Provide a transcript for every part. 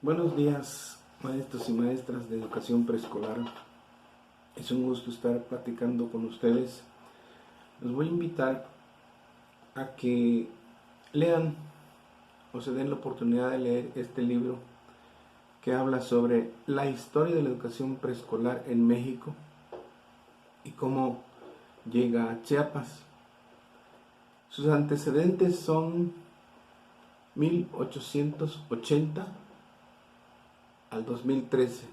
Buenos días, maestros y maestras de educación preescolar. Es un gusto estar platicando con ustedes. Los voy a invitar a que lean o se den la oportunidad de leer este libro que habla sobre la historia de la educación preescolar en México y cómo llega a Chiapas. Sus antecedentes son 1880 al 2013.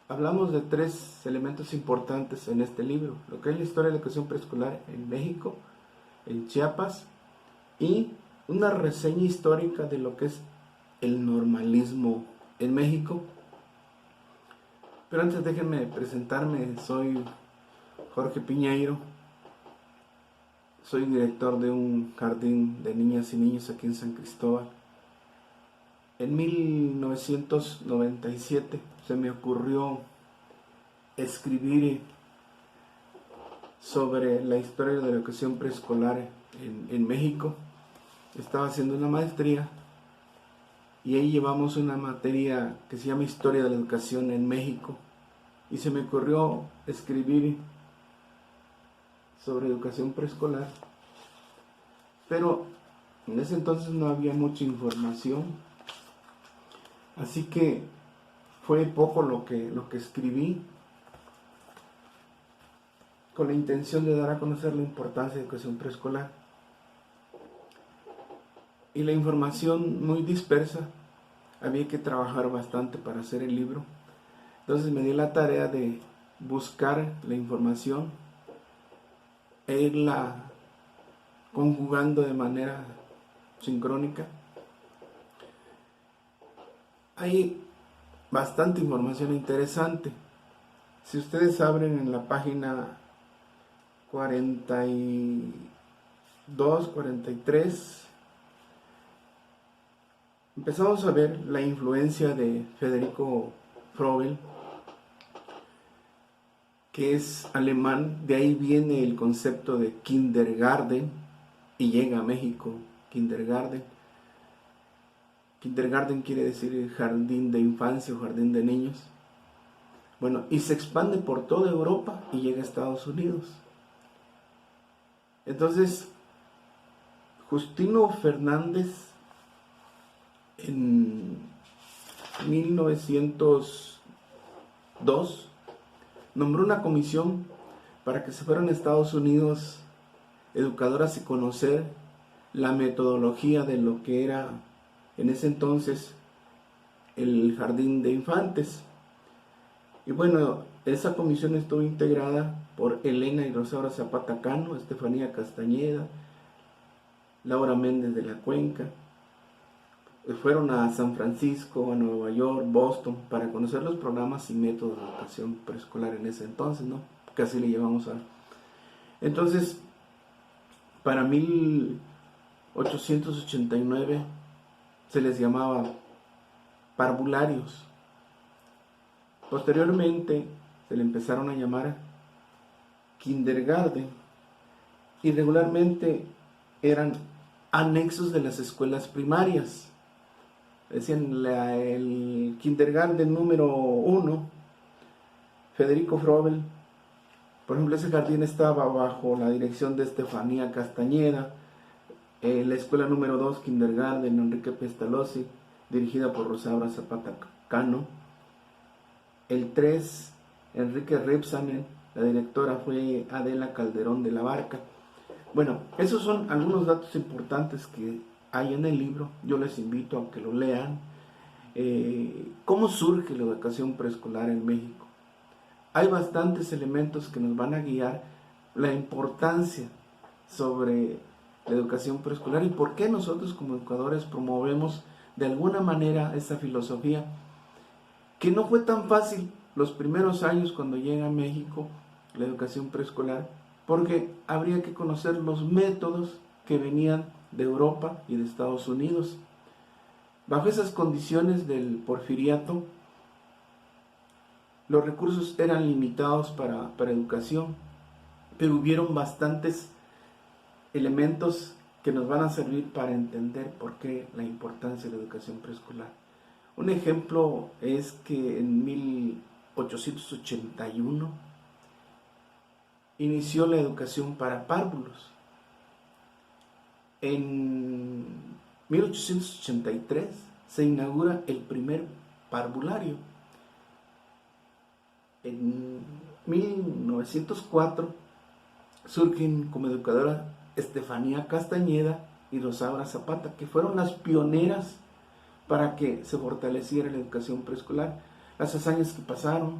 Hablamos de tres elementos importantes en este libro: lo que es la historia de la educación preescolar en México, en Chiapas, y una reseña histórica de lo que es el normalismo en México. Pero antes déjenme presentarme. Soy Jorge Piñeiro, soy director de un jardín de niñas y niños aquí en San Cristóbal. En 1997 se me ocurrió escribir sobre la historia de la educación preescolar en México. Estaba haciendo una maestría y ahí llevamos una materia que se llama Historia de la Educación en México, y se me ocurrió escribir sobre educación preescolar, pero en ese entonces no había mucha información. Así que fue poco lo que escribí, con la intención de dar a conocer la importancia de la educación preescolar. Y la información muy dispersa, había que trabajar bastante para hacer el libro. Entonces me di la tarea de buscar la información e irla conjugando de manera sincrónica. Hay bastante información interesante. Si ustedes abren en la página 42, 43, empezamos a ver la influencia de Federico Froebel, que es alemán. De ahí viene el concepto de kindergarten y llega a México. Kindergarten quiere decir jardín de infancia o jardín de niños. Bueno, y se expande por toda Europa y llega a Estados Unidos. Entonces, Justino Fernández en 1902 nombró una comisión para que se fueran a Estados Unidos educadoras y conocer la metodología de lo que era en ese entonces el jardín de infantes. Y bueno, esa comisión estuvo integrada por Elena y Rosaura Zapata Cano, Estefanía Castañeda, Laura Méndez de la Cuenca. Fueron a San Francisco, a Nueva York, Boston, para conocer los programas y métodos de educación preescolar en ese entonces, ¿no? Casi le llevamos a... Entonces, para 1889 se les llamaba parvularios. Posteriormente se le empezaron a llamar kindergarten, y regularmente eran anexos de las escuelas primarias. Decían el kindergarten número 1, Federico Froebel. Por ejemplo, ese jardín estaba bajo la dirección de Estefanía Castañeda. La escuela número 2, kindergarten, Enrique Pestalozzi, dirigida por Rosaura Zapata Cano. El 3, Enrique Ripsamen, la directora fue Adela Calderón de la Barca. Bueno, esos son algunos datos importantes que hay en el libro. Yo les invito a que lo lean. ¿Cómo surge la educación preescolar en México? Hay bastantes elementos que nos van a guiar la importancia sobre la educación preescolar y por qué nosotros como educadores promovemos de alguna manera esa filosofía, que no fue tan fácil los primeros años cuando llega a México la educación preescolar, porque habría que conocer los métodos que venían de Europa y de Estados Unidos. Bajo esas condiciones del porfiriato, los recursos eran limitados para educación, pero hubieron bastantes elementos que nos van a servir para entender por qué la importancia de la educación preescolar. Un ejemplo es que en 1881 inició la educación para párvulos. En 1883 se inaugura el primer parvulario. En 1904 surgen como educadora Estefanía Castañeda y Rosaura Zapata, que fueron las pioneras para que se fortaleciera la educación preescolar. Las hazañas que pasaron,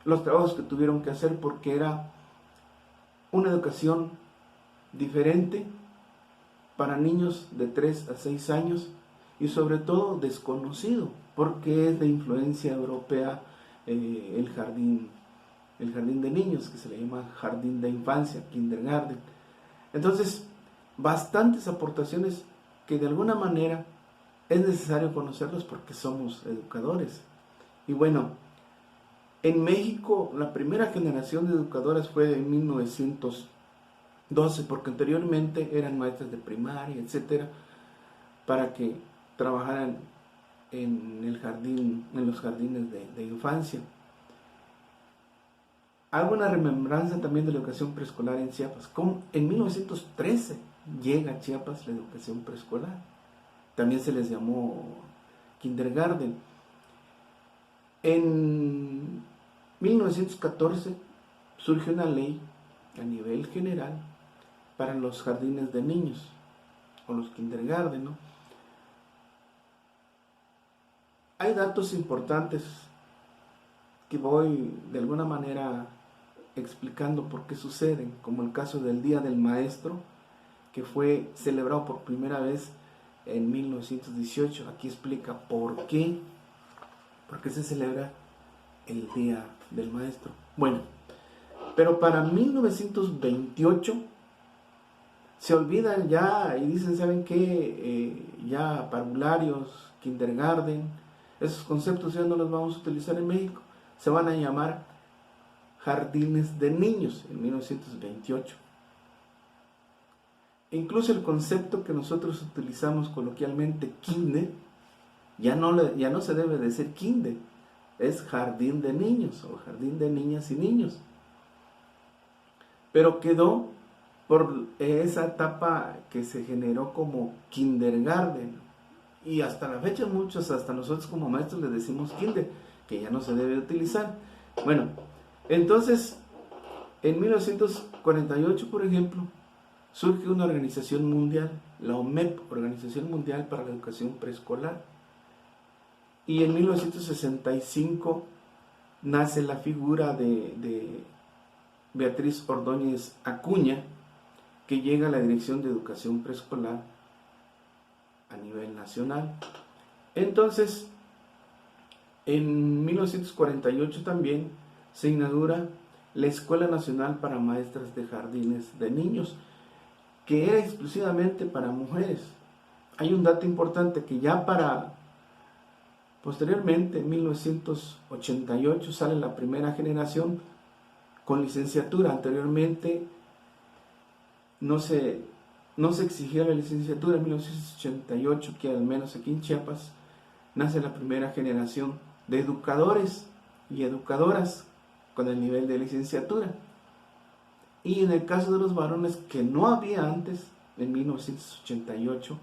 los trabajos que tuvieron que hacer, porque era una educación diferente para niños de 3 a 6 años y sobre todo desconocido, porque es de influencia europea el jardín de niños, que se le llama jardín de infancia, kindergarten. Entonces, bastantes aportaciones que de alguna manera es necesario conocerlos porque somos educadores. Y bueno, en México la primera generación de educadoras fue en 1912, porque anteriormente eran maestras de primaria, etcétera, para que trabajaran en el jardín, en los jardines de infancia. Hago una remembranza también de la educación preescolar en Chiapas. Como en 1913 llega a Chiapas la educación preescolar. También se les llamó kindergarten. En 1914 surge una ley a nivel general para los jardines de niños, o los kindergarten, ¿no? Hay datos importantes que voy de alguna manera explicando por qué suceden, como el caso del Día del Maestro, que fue celebrado por primera vez en 1918. Aquí explica por qué se celebra el Día del Maestro. Bueno, pero para 1928 se olvidan ya y dicen, ¿saben qué? Ya parvularios, kindergarten, esos conceptos ya no los vamos a utilizar en México, se van a llamar jardines de niños en 1928. Incluso el concepto que nosotros utilizamos coloquialmente, kinder, ya no se debe decir kinder, es jardín de niños o jardín de niñas y niños. Pero quedó por esa etapa que se generó como kindergarten. Y hasta la fecha muchos, hasta nosotros como maestros le decimos kinder, que ya no se debe utilizar. Bueno, entonces, en 1948, por ejemplo, surge una organización mundial, la OMEP, Organización Mundial para la Educación Preescolar. Y en 1965 nace la figura de Beatriz Ordóñez Acuña, que llega a la Dirección de Educación Preescolar a nivel nacional. Entonces, en 1948 también se inaugura la Escuela Nacional para Maestras de Jardines de Niños, que era exclusivamente para mujeres. Hay un dato importante, que ya posteriormente, en 1988, sale la primera generación con licenciatura. Anteriormente no se exigía la licenciatura. En 1988, que al menos aquí en Chiapas, nace la primera generación de educadores y educadoras con el nivel de licenciatura. Y en el caso de los varones, que no había antes, en 1988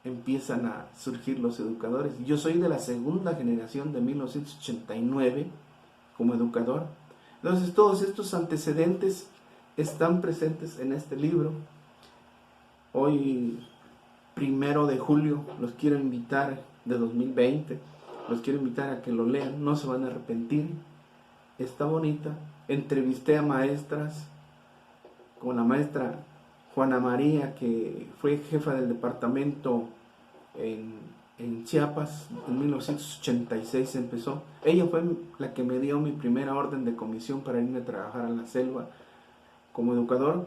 empiezan a surgir los educadores. Yo soy de la segunda generación de 1989 como educador. Entonces todos estos antecedentes están presentes en este libro. Hoy, 1 de julio, los quiero invitar, de 2020, los quiero invitar a que lo lean, no se van a arrepentir. Está bonita. Entrevisté a maestras, como la maestra Juana María, que fue jefa del departamento en Chiapas. En 1986 empezó. Ella fue la que me dio mi primera orden de comisión para irme a trabajar a la selva como educador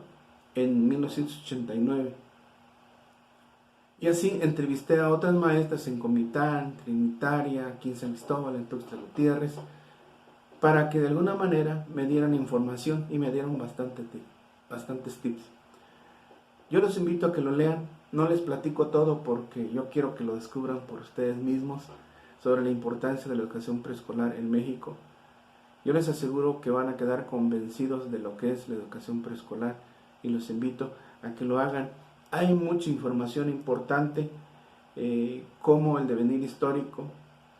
en 1989. Y así entrevisté a otras maestras en Comitán, Trinitaria, aquí en San Cristóbal, en Tuxtla Gutiérrez, para que de alguna manera me dieran información y me dieron bastantes tips. Yo los invito a que lo lean. No les platico todo porque yo quiero que lo descubran por ustedes mismos sobre la importancia de la educación preescolar en México. Yo les aseguro que van a quedar convencidos de lo que es la educación preescolar y los invito a que lo hagan. Hay mucha información importante, como el devenir histórico,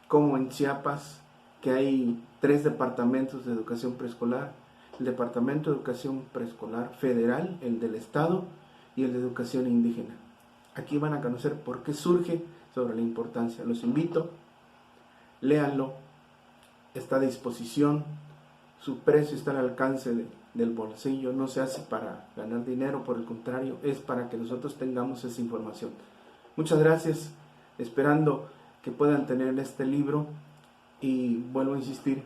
como en Chiapas, que hay 3 departamentos de educación preescolar: el Departamento de Educación Preescolar Federal, el del Estado y el de Educación Indígena. Aquí van a conocer por qué surge, sobre la importancia. Los invito, léanlo, está a disposición, su precio está al alcance del bolsillo, no se hace para ganar dinero, por el contrario, es para que nosotros tengamos esa información. Muchas gracias, esperando que puedan tener este libro y vuelvo a insistir,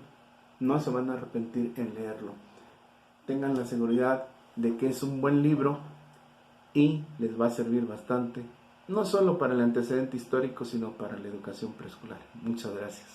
no se van a arrepentir en leerlo. Tengan la seguridad de que es un buen libro y les va a servir bastante, no solo para el antecedente histórico, sino para la educación preescolar. Muchas gracias.